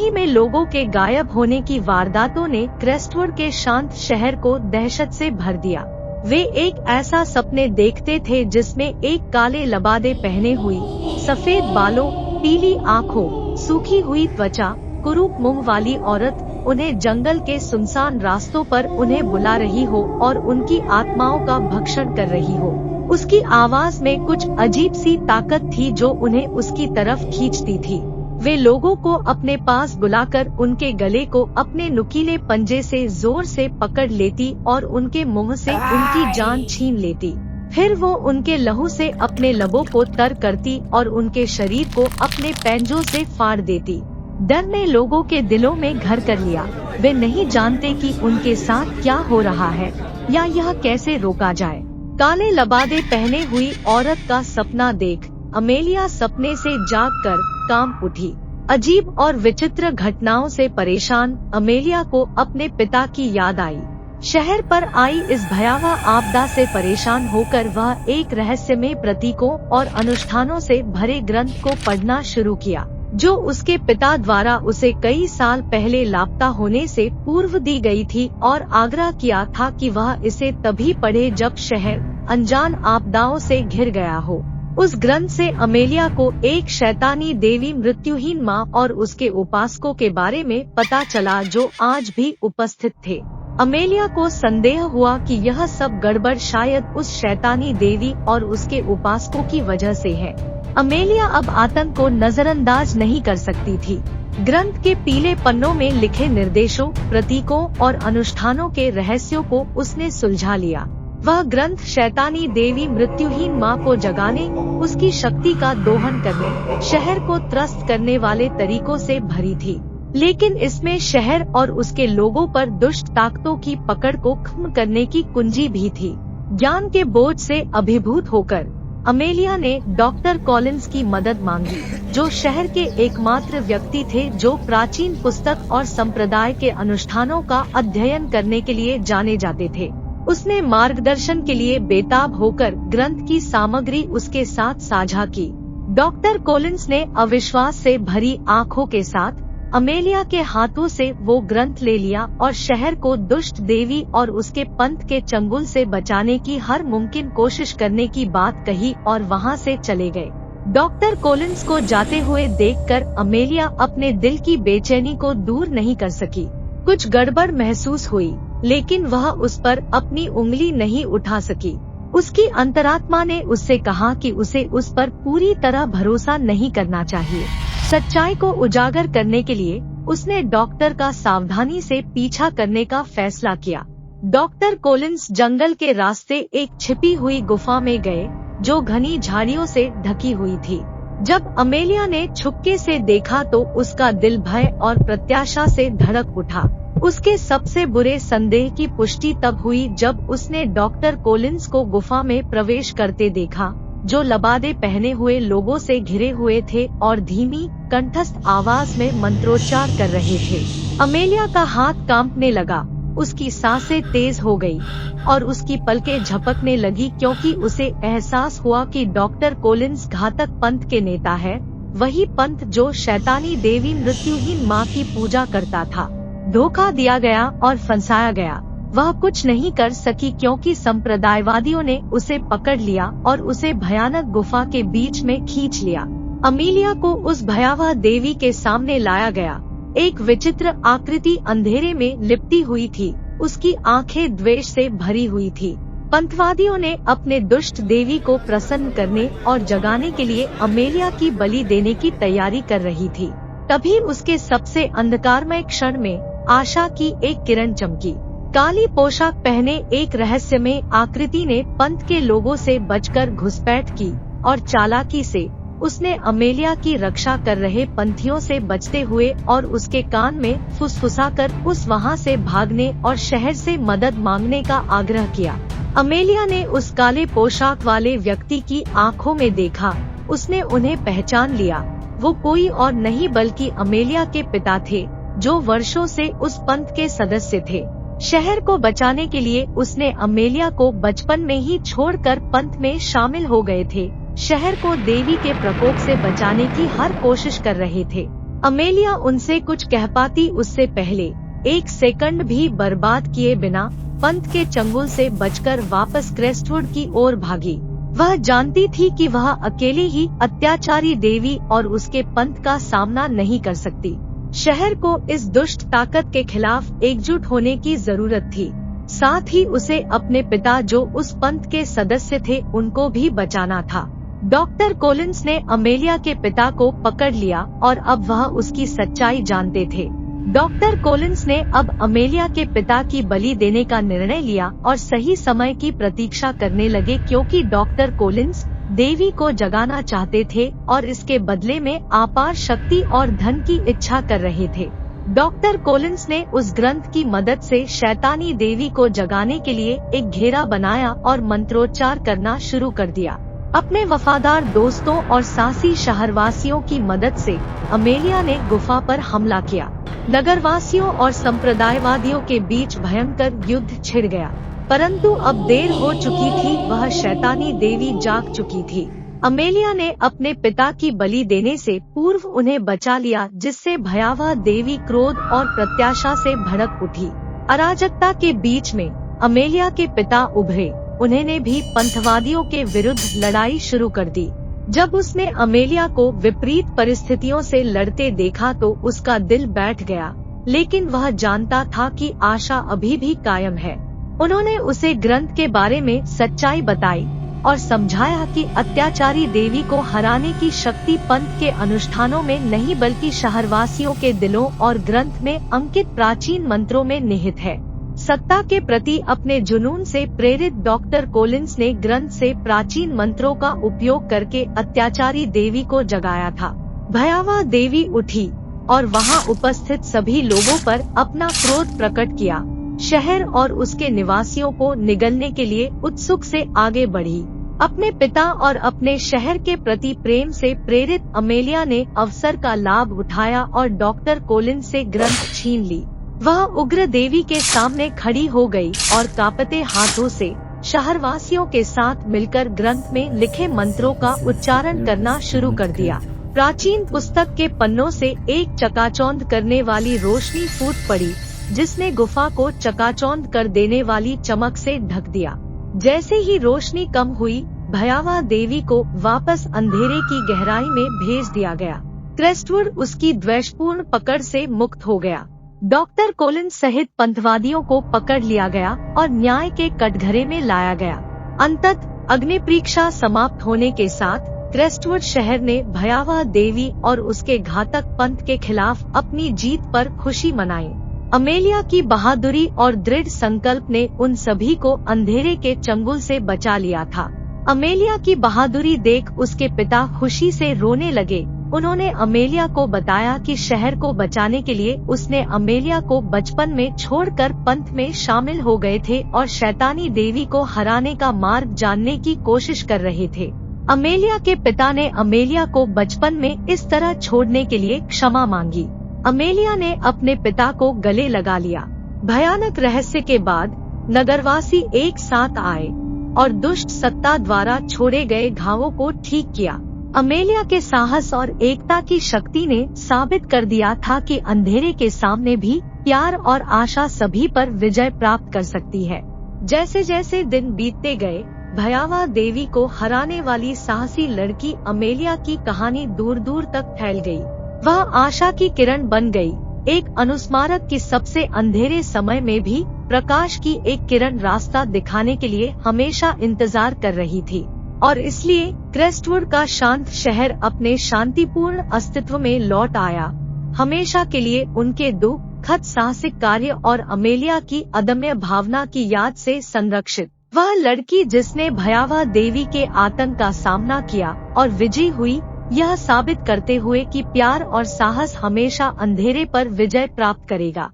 ही में लोगों के गायब होने की वारदातों ने क्रेस्टवुड के शांत शहर को दहशत से भर दिया। वे एक ऐसा सपने देखते थे जिसमें एक काले लबादे पहने हुई, सफेद बालों, पीली आँखों, सूखी हुई त्वचा, कुरूप मुंह वाली औरत उन्हें जंगल के सुनसान रास्तों पर उन्हें बुला रही हो और उनकी आत्माओं का भक्षण कर रही हो। उसकी आवाज में कुछ अजीब सी ताकत थी जो उन्हें उसकी तरफ खींचती थी। वे लोगों को अपने पास बुलाकर उनके गले को अपने नुकीले पंजे से जोर से पकड़ लेती और उनके मुंह से उनकी जान छीन लेती। फिर वो उनके लहू से अपने लबों को तर करती और उनके शरीर को अपने पैंजों से फाड़ देती। डर ने लोगों के दिलों में घर कर लिया। वे नहीं जानते कि उनके साथ क्या हो रहा है या यह कैसे रोका जाए। काले लबादे पहने हुई औरत का सपना देख अमेलिया सपने से जागकर कांप उठी। अजीब और विचित्र घटनाओं से परेशान अमेलिया को अपने पिता की याद आई। शहर पर आई इस भयावह आपदा से परेशान होकर वह एक रहस्यमय प्रतीकों और अनुष्ठानों से भरे ग्रंथ को पढ़ना शुरू किया, जो उसके पिता द्वारा उसे कई साल पहले लापता होने से पूर्व दी गई थी, और आग्रह किया था कि वह इसे तभी पढ़े जब शहर अनजान आपदाओं से घिर गया हो। उस ग्रंथ से अमेलिया को एक शैतानी देवी मृत्युहीन माँ और उसके उपासकों के बारे में पता चला जो आज भी उपस्थित थे। अमेलिया को संदेह हुआ कि यह सब गड़बड़ शायद उस शैतानी देवी और उसके उपासकों की वजह से है। अमेलिया अब आतंक को नजरअंदाज नहीं कर सकती थी। ग्रंथ के पीले पन्नों में लिखे निर्देशों, प्रतीकों और अनुष्ठानों के रहस्यों को उसने सुलझा लिया। वह ग्रंथ शैतानी देवी मृत्युहीन माँ को जगाने, उसकी शक्ति का दोहन करने, शहर को त्रस्त करने वाले तरीकों से भरी थी, लेकिन इसमें शहर और उसके लोगों पर दुष्ट ताकतों की पकड़ को खत्म करने की कुंजी भी थी। ज्ञान के बोझ से अभिभूत होकर अमेलिया ने डॉक्टर कॉलिंस की मदद मांगी, जो शहर के एकमात्र व्यक्ति थे जो प्राचीन पुस्तक और संप्रदाय के अनुष्ठानों का अध्ययन करने के लिए जाने जाते थे। उसने मार्गदर्शन के लिए बेताब होकर ग्रंथ की सामग्री उसके साथ साझा की। डॉक्टर कॉलिंस ने अविश्वास से भरी आंखों के साथ अमेलिया के हाथों से वो ग्रंथ ले लिया और शहर को दुष्ट देवी और उसके पंथ के चंगुल से बचाने की हर मुमकिन कोशिश करने की बात कही और वहाँ से चले गए। डॉक्टर कॉलिंस को जाते हुए देखकर अमेलिया अपने दिल की बेचैनी को दूर नहीं कर सकी। कुछ गड़बड़ महसूस हुई, लेकिन वह उस पर अपनी उंगली नहीं उठा सकी। उसकी अंतरात्मा ने उससे कहा कि उसे उस पर पूरी तरह भरोसा नहीं करना चाहिए। सच्चाई को उजागर करने के लिए उसने डॉक्टर का सावधानी से पीछा करने का फैसला किया। डॉक्टर कॉलिंस जंगल के रास्ते एक छिपी हुई गुफा में गए, जो घनी झाड़ियों से ढकी हुई थी। जब अमेलिया ने छुपके से देखा तो उसका दिल भय और प्रत्याशा से धड़क उठा। उसके सबसे बुरे संदेह की पुष्टि तब हुई जब उसने डॉक्टर कॉलिंस को गुफा में प्रवेश करते देखा, जो लबादे पहने हुए लोगों से घिरे हुए थे और धीमी कंठस्थ आवाज में मंत्रोच्चार कर रहे थे। अमेलिया का हाथ कांपने लगा, उसकी सांसें तेज हो गई और उसकी पलकें झपकने लगी, क्योंकि उसे एहसास हुआ कि डॉक्टर कॉलिंस घातक पंथ के नेता है, वही पंथ जो शैतानी देवी मृत्युहीन माँ की पूजा करता था। धोखा दिया गया और फंसाया गया। वह कुछ नहीं कर सकी क्योंकि संप्रदायवादियों ने उसे पकड़ लिया और उसे भयानक गुफा के बीच में खींच लिया। अमेलिया को उस भयावह देवी के सामने लाया गया। एक विचित्र आकृति अंधेरे में लिपटी हुई थी, उसकी आंखें द्वेष से भरी हुई थी। पंथवादियों ने अपने दुष्ट देवी को प्रसन्न करने और जगाने के लिए अमेलिया की बलि देने की तैयारी कर रही थी। तभी उसके सबसे अंधकारमय क्षण में आशा की एक किरण चमकी। काली पोशाक पहने एक रहस्यमय आकृति ने पंथ के लोगों से बचकर घुसपैठ की और चालाकी से उसने अमेलिया की रक्षा कर रहे पंथियों से बचते हुए और उसके कान में फुसफुसाकर उस वहां से भागने और शहर से मदद मांगने का आग्रह किया। अमेलिया ने उस काले पोशाक वाले व्यक्ति की आंखों में देखा। उसने उन्हें पहचान लिया। वो कोई और नहीं बल्कि अमेलिया के पिता थे, जो वर्षों से उस पंथ के सदस्य थे। शहर को बचाने के लिए उसने अमेलिया को बचपन में ही छोड़कर पंथ में शामिल हो गए थे। शहर को देवी के प्रकोप से बचाने की हर कोशिश कर रहे थे। अमेलिया उनसे कुछ कह पाती उससे पहले 1 सेकंड भी बर्बाद किए बिना पंत के चंगुल से बचकर वापस क्रेस्टवुड की ओर भागी। वह जानती थी कि वह अकेले ही अत्याचारी देवी और उसके पंत का सामना नहीं कर सकती। शहर को इस दुष्ट ताकत के खिलाफ एकजुट होने की जरूरत थी। साथ ही उसे अपने पिता जो उस पंथ के सदस्य थे उनको भी बचाना था। डॉक्टर कोलिंस ने अमेलिया के पिता को पकड़ लिया और अब वह उसकी सच्चाई जानते थे। डॉक्टर कोलिंस ने अब अमेलिया के पिता की बलि देने का निर्णय लिया और सही समय की प्रतीक्षा करने लगे, क्योंकि डॉक्टर कोलिंस देवी को जगाना चाहते थे और इसके बदले में अपार शक्ति और धन की इच्छा कर रहे थे। डॉक्टर कोलिंस ने उस ग्रंथ की मदद से शैतानी देवी को जगाने के लिए एक घेरा बनाया और मंत्रोच्चार करना शुरू कर दिया। अपने वफादार दोस्तों और साहसी शहरवासियों की मदद से अमेलिया ने गुफा पर हमला किया। नगरवासियों और संप्रदायवादियों के बीच भयंकर युद्ध छिड़ गया, परंतु अब देर हो चुकी थी। वह शैतानी देवी जाग चुकी थी। अमेलिया ने अपने पिता की बलि देने से पूर्व उन्हें बचा लिया, जिससे भयावह देवी क्रोध और प्रत्याशा से भड़क उठी। अराजकता के बीच में अमेलिया के पिता उभरे। उन्होंने भी पंथवादियों के विरुद्ध लड़ाई शुरू कर दी। जब उसने अमेलिया को विपरीत परिस्थितियों से लड़ते देखा तो उसका दिल बैठ गया, लेकिन वह जानता था कि आशा अभी भी कायम है। उन्होंने उसे ग्रंथ के बारे में सच्चाई बताई और समझाया कि अत्याचारी देवी को हराने की शक्ति पंथ के अनुष्ठानों में नहीं बल्कि शहरवासियों के दिलों और ग्रंथ में अंकित प्राचीन मंत्रों में निहित है। सत्ता के प्रति अपने जुनून से प्रेरित डॉक्टर कोलिंस ने ग्रंथ से प्राचीन मंत्रों का उपयोग करके अत्याचारी देवी को जगाया था। भयावह देवी उठी और वहां उपस्थित सभी लोगों पर अपना क्रोध प्रकट किया। शहर और उसके निवासियों को निगलने के लिए उत्सुक से आगे बढ़ी। अपने पिता और अपने शहर के प्रति प्रेम से प्रेरित अमेलिया ने अवसर का लाभ उठाया और डॉक्टर कोलिंस से ग्रंथ छीन ली। वह उग्र देवी के सामने खड़ी हो गई और कांपते हाथों से शहरवासियों के साथ मिलकर ग्रंथ में लिखे मंत्रों का उच्चारण करना शुरू कर दिया। प्राचीन पुस्तक के पन्नों से एक चकाचौंध करने वाली रोशनी फूट पड़ी, जिसने गुफा को चकाचौंध कर देने वाली चमक से ढक दिया। जैसे ही रोशनी कम हुई, भयावह देवी को वापस अंधेरे की गहराई में भेज दिया गया। क्रेस्टवुड उसकी द्वेषपूर्ण पकड़ से मुक्त हो गया। डॉक्टर कोलिंस सहित पंथवादियों को पकड़ लिया गया और न्याय के कटघरे में लाया गया। अंततः अग्नि परीक्षा समाप्त होने के साथ क्रेस्टवुड शहर ने भयावह देवी और उसके घातक पंथ के खिलाफ अपनी जीत पर खुशी मनाई। अमेलिया की बहादुरी और दृढ़ संकल्प ने उन सभी को अंधेरे के चंगुल से बचा लिया था। अमेलिया की बहादुरी देख उसके पिता खुशी से रोने लगे। उन्होंने अमेलिया को बताया कि शहर को बचाने के लिए उसने अमेलिया को बचपन में छोड़कर पंथ में शामिल हो गए थे और शैतानी देवी को हराने का मार्ग जानने की कोशिश कर रहे थे। अमेलिया के पिता ने अमेलिया को बचपन में इस तरह छोड़ने के लिए क्षमा मांगी। अमेलिया ने अपने पिता को गले लगा लिया। भयानक रहस्य के बाद नगरवासी एक साथ आए और दुष्ट सत्ता द्वारा छोड़े गए घावों को ठीक किया। अमेलिया के साहस और एकता की शक्ति ने साबित कर दिया था कि अंधेरे के सामने भी प्यार और आशा सभी पर विजय प्राप्त कर सकती है। जैसे जैसे दिन बीतते गए, भयावह देवी को हराने वाली साहसी लड़की अमेलिया की कहानी दूर दूर तक फैल गई। वह आशा की किरण बन गई, एक अनुस्मारक की सबसे अंधेरे समय में भी प्रकाश की एक किरण रास्ता दिखाने के लिए हमेशा इंतजार कर रही थी। और इसलिए क्रेस्टवुड का शांत शहर अपने शांतिपूर्ण अस्तित्व में लौट आया, हमेशा के लिए उनके दुखद साहसिक कार्य और अमेलिया की अदम्य भावना की याद से संरक्षित। वह लड़की जिसने भयावह देवी के आतंक का सामना किया और विजयी हुई, यह साबित करते हुए कि प्यार और साहस हमेशा अंधेरे पर विजय प्राप्त करेगा।